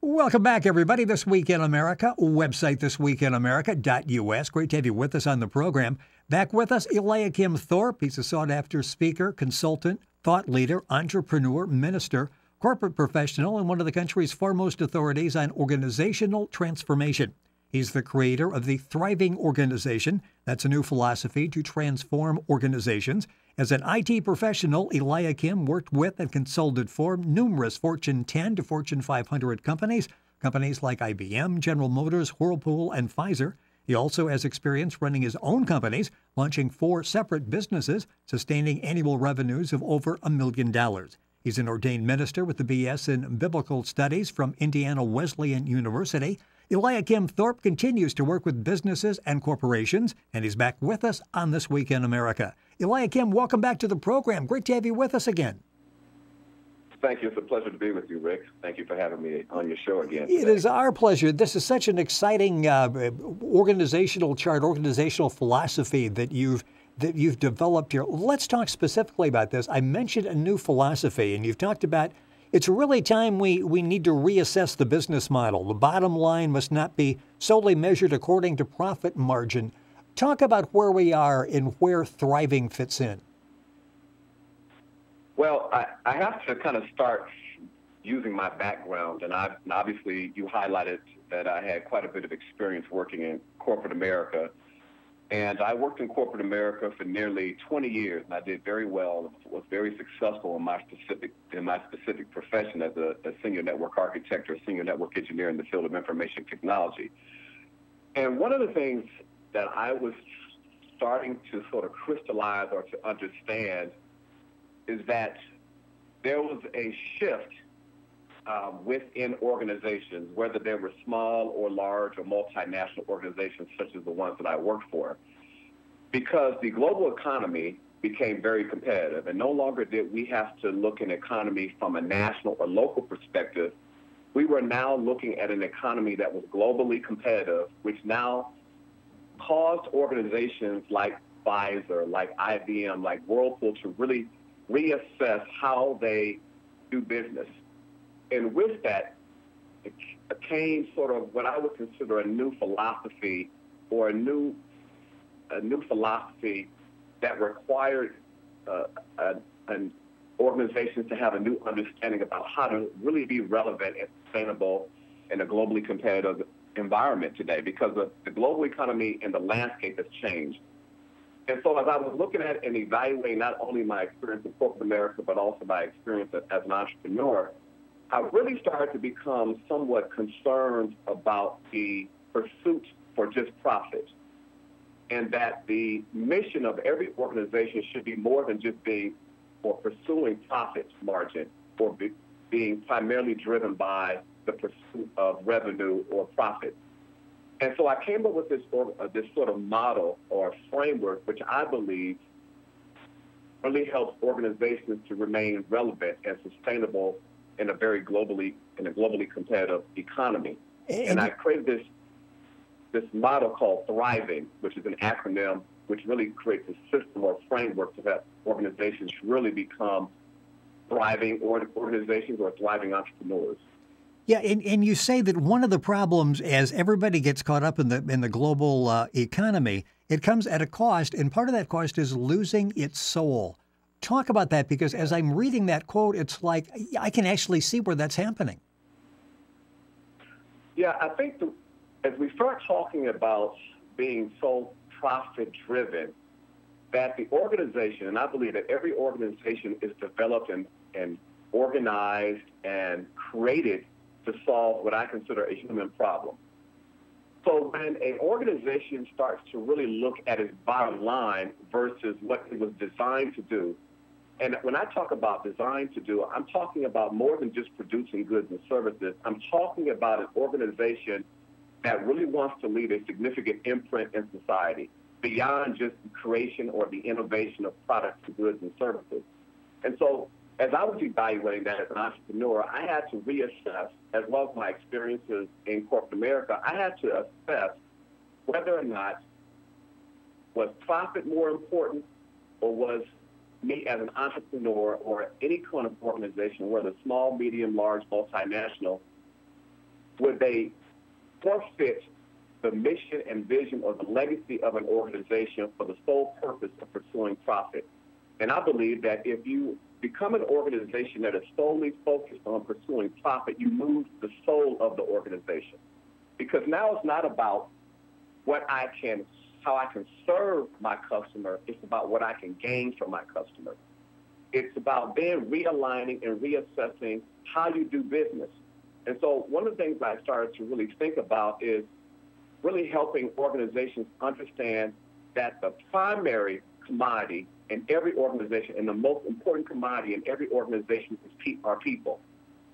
Welcome back, everybody. This Week in America, website thisweekinamerica.us. Great to have you with us on the program. Back with us, Eliakim Thorpe. He's a sought-after speaker, consultant, thought leader, entrepreneur, minister, corporate professional, and one of the country's foremost authorities on organizational transformation. He's the creator of the Thriving organization. That's a new philosophy to transform organizations. As an IT professional, Eliakim worked with and consulted for numerous Fortune 10 to Fortune 500 companies like IBM, General Motors, Whirlpool, and Pfizer. He also has experience running his own companies, launching 4 separate businesses, sustaining annual revenues of over $1 million. He's an ordained minister with the B.S. in Biblical Studies from Indiana Wesleyan University. Eliakim Thorpe continues to work with businesses and corporations, and he's back with us on This Week in America. Eliakim, welcome back to the program. Great to have you with us again. Thank you. It's a pleasure to be with you, Rick. Thank you for having me on your show again today. It is our pleasure. This is such an exciting organizational chart, organizational philosophy that you've developed here. Let's talk specifically about this. I mentioned a new philosophy, and you've talked about it's really time we need to reassess the business model. The bottom line must not be solely measured according to profit margin. Talk about where we are and where thriving fits in. Well, I have to kind of start using my background, and obviously you highlighted that I had quite a bit of experience working in corporate America. And I worked in corporate America for nearly 20 years, and I did very well, was very successful in my specific profession as a senior network architect or senior network engineer in the field of information technology. And one of the things that I was starting to sort of crystallize or to understand is that there was a shift within organizations, whether they were small or large or multinational organizations such as the ones that I worked for, because the global economy became very competitive, and no longer did we have to look at an economy from a national or local perspective. We were now looking at an economy that was globally competitive, which now caused organizations like Pfizer, like IBM, like Whirlpool to really reassess how they do business. And with that, it came sort of what I would consider a new philosophy or a new philosophy that required an organization to have a new understanding about how to really be relevant and sustainable in a globally competitive environment today, because the global economy and the landscape has changed. And so as I was looking at and evaluating not only my experience in corporate America, but also my experience as an entrepreneur, I really started to become somewhat concerned about the pursuit for just profit, and that the mission of every organization should be more than just being or pursuing profit margin or being primarily driven by the pursuit of revenue or profit. And so I came up with this sort of model or framework, which I believe really helps organizations to remain relevant and sustainable in a globally competitive economy. And I created this model called THRIVING, which is an acronym which really creates a system or framework to help organizations really become thriving organizations or thriving entrepreneurs. Yeah, and you say that one of the problems, as everybody gets caught up in the global economy, it comes at a cost, and part of that cost is losing its soul. Talk about that, because as I'm reading that quote, it's like I can actually see where that's happening. Yeah, I think as we start talking about being so profit-driven, that the organization, and I believe that every organization is developed and organized and created to solve what I consider a human problem. So when an organization starts to really look at its bottom line versus what it was designed to do, and when I talk about designed to do, I'm talking about more than just producing goods and services. I'm talking about an organization that really wants to leave a significant imprint in society beyond just the creation or the innovation of products and goods and services. And so as I was evaluating that as an entrepreneur, I had to reassess, as well as my experiences in corporate America, I had to assess whether or not was profit more important, or was me as an entrepreneur or any kind of organization, whether small, medium, large, multinational, would they forfeit the mission and vision or the legacy of an organization for the sole purpose of pursuing profit? And I believe that if you become an organization that is solely focused on pursuing profit, you lose the soul of the organization. Because now it's not about how I can serve my customer. It's about what I can gain from my customer. It's about then realigning and reassessing how you do business. And so one of the things I started to really think about is really helping organizations understand that the primary commodity in every organization and the most important commodity in every organization are people,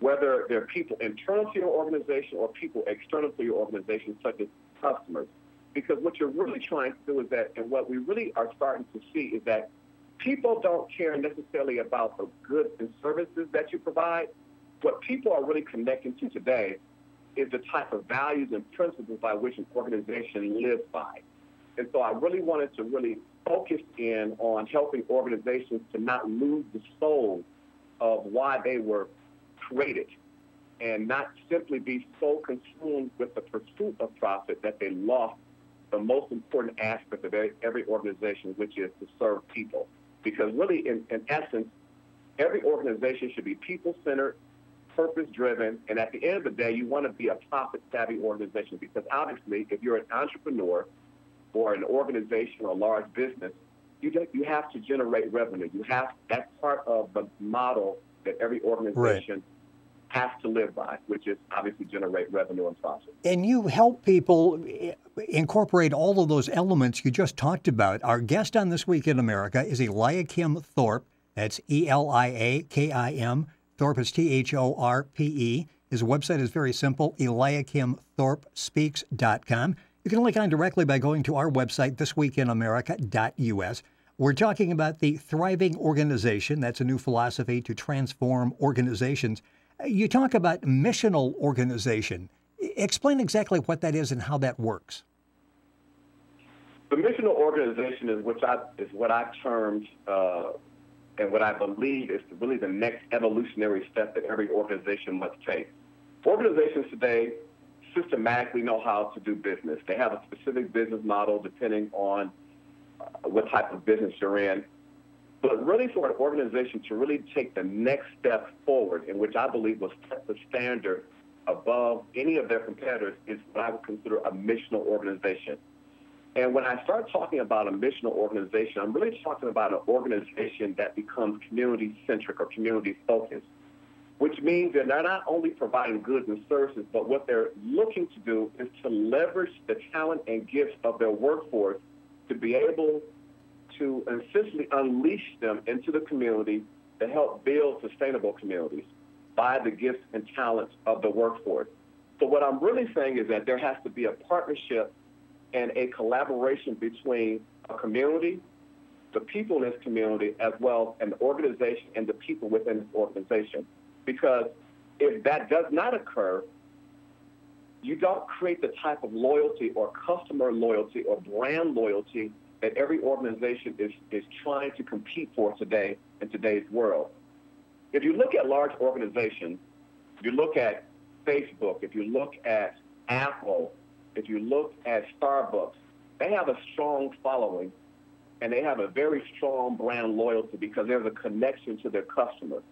whether they're people internal to your organization or people external to your organization, such as customers. Because what you're really trying to do is that, and what we really are starting to see is that people don't care necessarily about the goods and services that you provide. What people are really connecting to today is the type of values and principles by which an organization lives by. And so I really wanted to really focus in on helping organizations to not lose the soul of why they were created and not simply be so consumed with the pursuit of profit that they lost the most important aspect of every organization, which is to serve people. Because really, in essence, every organization should be people-centered, purpose-driven, and at the end of the day, you want to be a profit-savvy organization because obviously, if you're an entrepreneur or an organization or a large business, you have to generate revenue. That's part of the model that every organization has to live by, which is obviously generate revenue and profit. And you help people incorporate all of those elements you just talked about. Our guest on This Week in America is Eliakim Thorpe. That's Eliakim. Thorpe is T.H.R.I.V.I.N.G. His website is very simple, eliakimthorpespeaks.com. You can link on directly by going to our website, thisweekinamerica.us. We're talking about the Thriving Organization. That's a new philosophy to transform organizations. You talk about missional organization. Explain exactly what that is and how that works. The missional organization is what I've termed and what I believe is really the next evolutionary step that every organization must take. Organizations today systematically know how to do business. They have a specific business model depending on what type of business you're in. But really for an organization to really take the next step forward, in which I believe will set the standard above any of their competitors, is what I would consider a missional organization. And when I start talking about a missional organization, I'm really talking about an organization that becomes community-centric or community-focused, which means that they're not only providing goods and services, but what they're looking to do is to leverage the talent and gifts of their workforce to be able to essentially unleash them into the community to help build sustainable communities by the gifts and talents of the workforce. So what I'm really saying is that there has to be a partnership and a collaboration between a community, the people in this community, as well as an organization and the people within this organization. Because if that does not occur, you don't create the type of loyalty or customer loyalty or brand loyalty that every organization is trying to compete for today in today's world. If you look at large organizations, if you look at Facebook, if you look at Apple, if you look at Starbucks, they have a strong following and they have a very strong brand loyalty because there's a connection to their customer.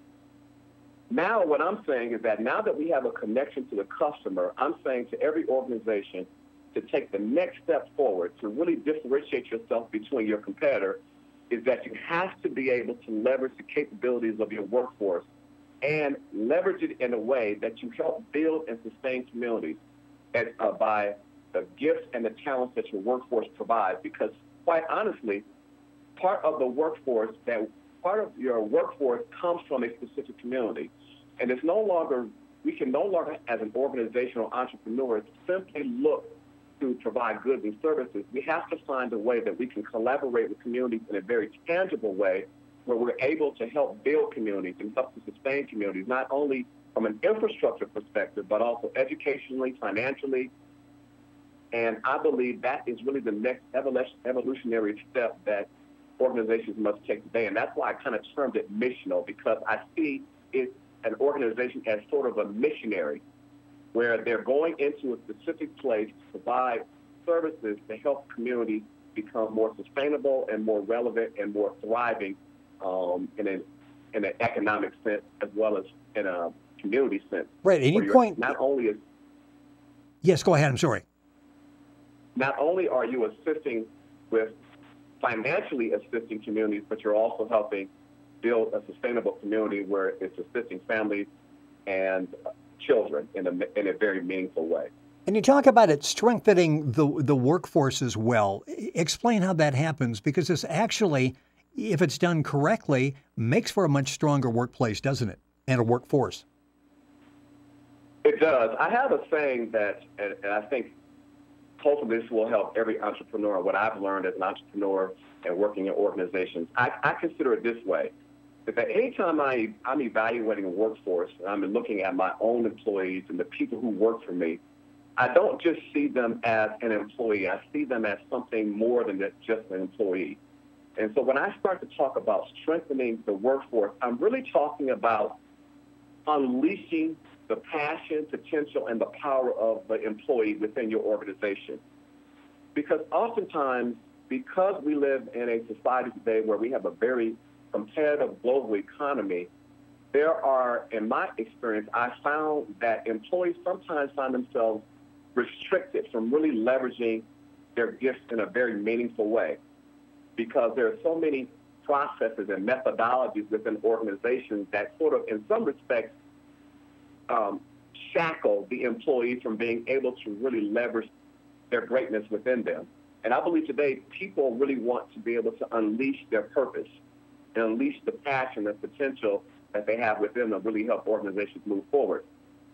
Now what I'm saying is that now that we have a connection to the customer, I'm saying to every organization to take the next step forward, to really differentiate yourself between your competitor, is that you have to be able to leverage the capabilities of your workforce and leverage it in a way that you help build and sustain communities by the gifts and the talents that your workforce provides. Because quite honestly, part of your workforce comes from a specific community. And it's we can no longer, as an organization or entrepreneur, simply look to provide goods and services. We have to find a way that we can collaborate with communities in a very tangible way where we're able to help build communities and help to sustain communities, not only from an infrastructure perspective, but also educationally, financially. And I believe that is really the next evolutionary step that organizations must take today. And that's why I kind of termed it missional, because I see it, an organization as sort of a missionary. where they're going into a specific place to provide services to help communities become more sustainable and more relevant and more thriving in an economic sense as well as in a community sense. Right, and you point... Yes, go ahead, I'm sorry. Not only are you assisting with financially assisting communities, but you're also helping build a sustainable community where it's assisting families and children in a very meaningful way. And you talk about it strengthening the workforce as well. Explain how that happens, because this actually, if it's done correctly, makes for a much stronger workplace, doesn't it? And a workforce. It does. I have a saying that, and I think hopefully this will help every entrepreneur. What I've learned as an entrepreneur and working in organizations, I consider it this way, that anytime I'm evaluating a workforce and I'm looking at my own employees and the people who work for me, I don't just see them as an employee. I see them as something more than just an employee. And so when I start to talk about strengthening the workforce, I'm really talking about unleashing the passion, potential, and the power of the employee within your organization. Because oftentimes, because we live in a society today where we have a very competitive global economy, there are, in my experience, I found that employees sometimes find themselves restricted from really leveraging their gifts in a very meaningful way, because there are so many processes and methodologies within organizations that sort of, in some respects, shackle the employee from being able to really leverage their greatness within them. And I believe today people really want to be able to unleash their purpose and unleash the passion and potential that they have within them to really help organizations move forward.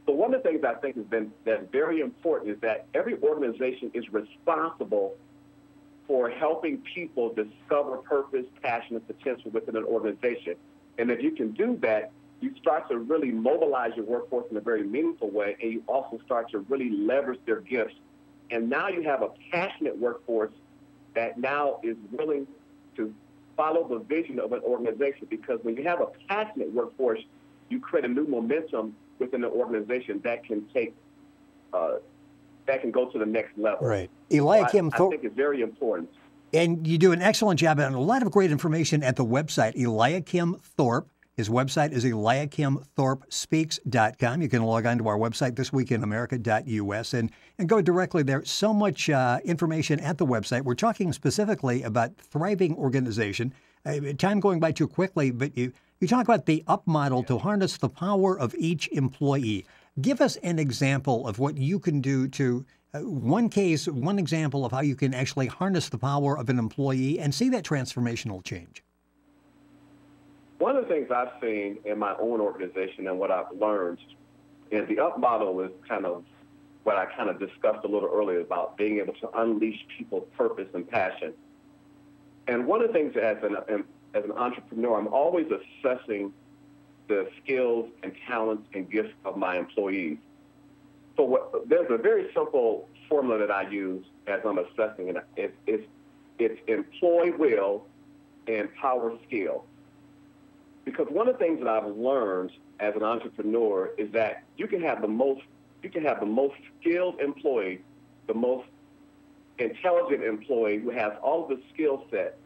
So one of the things I think that's very important is that every organization is responsible for helping people discover purpose, passion, and potential within an organization. And if you can do that, you start to really mobilize your workforce in a very meaningful way, and you also start to really leverage their gifts. And now you have a passionate workforce that now is willing to follow the vision of an organization, because when you have a passionate workforce, you create a new momentum within the organization that can take, that can go to the next level. Right. Eliakim Thorpe. I think it's very important. And you do an excellent job and a lot of great information at the website, Eliakim Thorpe. His website is eliakimthorpespeaks.com. You can log on to our website, thisweekinamerica.us, and go directly there. So much information at the website. We're talking specifically about thriving organization. Time going by too quickly, but you talk about the up model to harness the power of each employee. Give us an example of what you can do to, one example of how you can actually harness the power of an employee and see that transformational change. One of the things I've seen in my own organization and what I've learned, and the up model is kind of what I kind of discussed a little earlier about being able to unleash people's purpose and passion. And one of the things as an entrepreneur, I'm always assessing the skills and talents and gifts of my employees. So there's a very simple formula that I use as I'm assessing it. It's employ will and power skill. Because one of the things that I've learned as an entrepreneur is that you can have the most skilled employee, the most intelligent employee who has all of the skill set,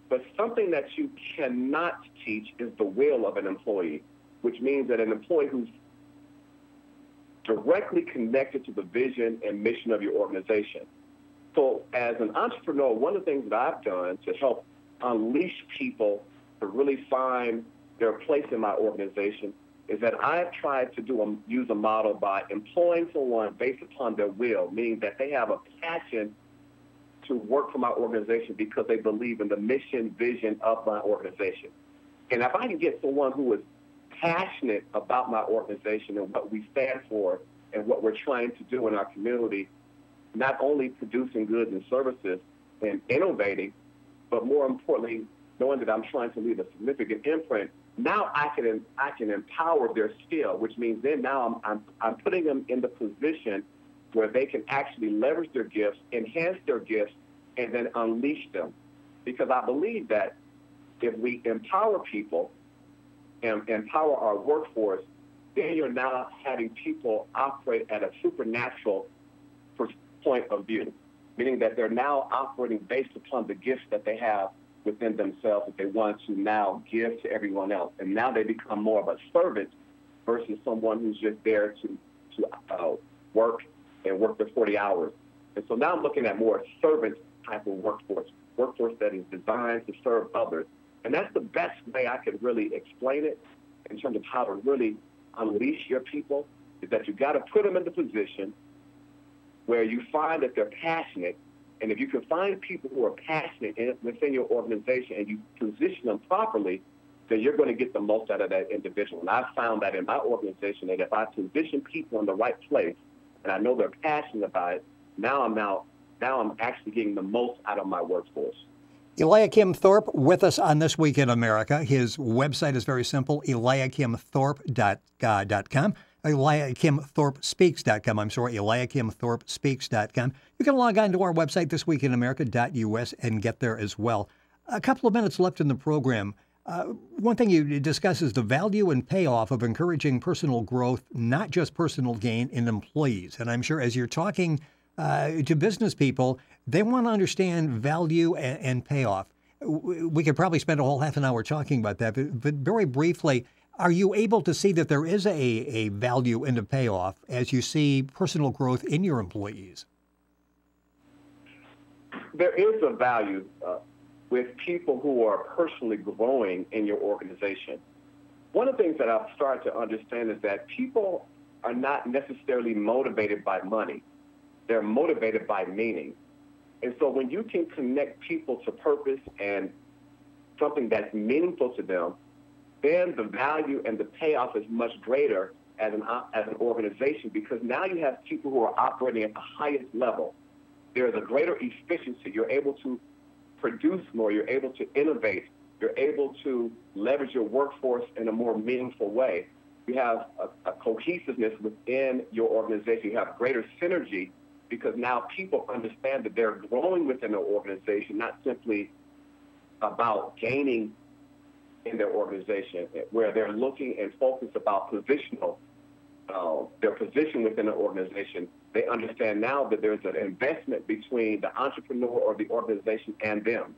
but something that you cannot teach is the will of an employee, which means that an employee who's directly connected to the vision and mission of your organization. So as an entrepreneur, one of the things that I've done to help unleash people to really find their place in my organization is that I've tried to use a model by employing someone based upon their will, meaning that they have a passion to work for my organization because they believe in the mission, vision of my organization. And if I can get someone who is passionate about my organization and what we stand for and what we're trying to do in our community, not only producing goods and services and innovating, but more importantly, knowing that I'm trying to leave a significant imprint, now I can empower their skill, which means then now I'm putting them in the position where they can actually leverage their gifts, enhance their gifts, and then unleash them. Because I believe that if we empower people and empower our workforce, then you're now having people operate at a supernatural point of view, meaning that they're now operating based upon the gifts that they have within themselves that they want to now give to everyone else. And now they become more of a servant versus someone who's just there to work and work the 40 hours. And so now I'm looking at more servant type of workforce that is designed to serve others. And that's the best way I could really explain it in terms of how to really unleash your people, is that you got to put them in the position where you find that they're passionate. And if you can find people who are passionate within your organization and you position them properly, then you're going to get the most out of that individual. And I've found that in my organization, that if I position people in the right place and I know they're passionate about it, now I'm actually getting the most out of my workforce. Eliakim Thorpe with us on This Week in America. His website is very simple, eliakimthorpe.com. EliakimThorpeSpeaks.com. EliakimThorpeSpeaks.com. You can log on to our website, thisweekinamerica.us, and get there as well. A couple of minutes left in the program. One thing you discuss is the value and payoff of encouraging personal growth, not just personal gain, in employees. And I'm sure as you're talking to business people, they want to understand value and payoff. We could probably spend a whole half an hour talking about that, but very briefly, are you able to see that there is a value and a payoff as you see personal growth in your employees? There is a value with people who are personally growing in your organization. One of the things that I've started to understand is that people are not necessarily motivated by money. They're motivated by meaning. And so when you can connect people to purpose and something that's meaningful to them, then the value and the payoff is much greater as an organization, because now you have people who are operating at the highest level. There is a greater efficiency. You're able to produce more. You're able to innovate. You're able to leverage your workforce in a more meaningful way. You have a cohesiveness within your organization. You have greater synergy because now people understand that they're growing within their organization, not simply about gaining in their organization, where they're looking and focused about their position within the organization. They understand now that there's an investment between the entrepreneur or the organization and them.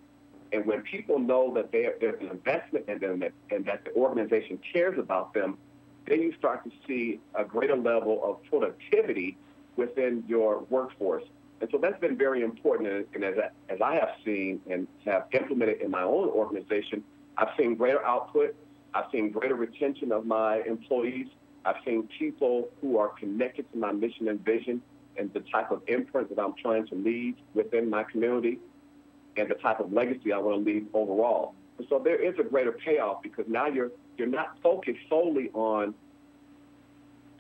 And when people know that there's an investment in them and that the organization cares about them, then you start to see a greater level of productivity within your workforce. And so that's been very important. And as I have seen and have implemented in my own organization, I've seen greater output. I've seen greater retention of my employees. I've seen people who are connected to my mission and vision and the type of imprint that I'm trying to leave within my community and the type of legacy I want to leave overall. And so there is a greater payoff because now you're not focused solely on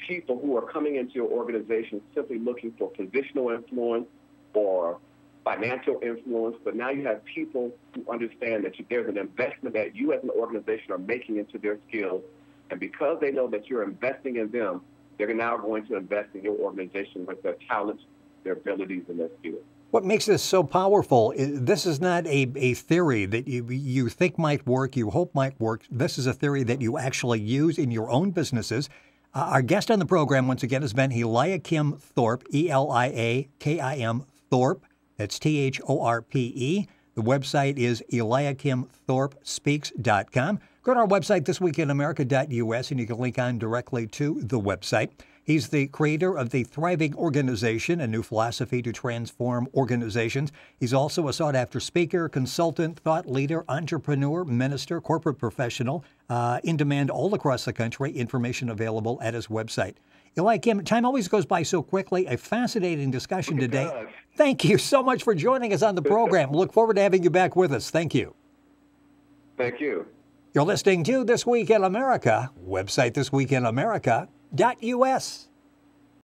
people who are coming into your organization simply looking for positional influence or financial influence, but now you have people who understand that there's an investment that you as an organization are making into their skills, and because they know that you're investing in them, they're now going to invest in your organization with their talents, their abilities, and their skills. What makes this so powerful is this is not a theory that you think might work, you hope might work. This is a theory that you actually use in your own businesses. Our guest on the program, once again, has been Eliakim Thorpe, Eliakim Thorpe. That's T.H.R.I.V.I.N.G. The website is EliakimThorpeSpeaks.com. Go to our website, thisweekinamerica.us, and you can link on directly to the website. He's the creator of the Thriving organization, a new philosophy to transform organizations. He's also a sought-after speaker, consultant, thought leader, entrepreneur, minister, corporate professional, in demand all across the country. Information available at his website. Eliakim, time always goes by so quickly. A fascinating discussion today. Thank you so much for joining us on the program. Look forward to having you back with us. Thank you. Thank you. You're listening to This Week in America. Website thisweekinamerica.us.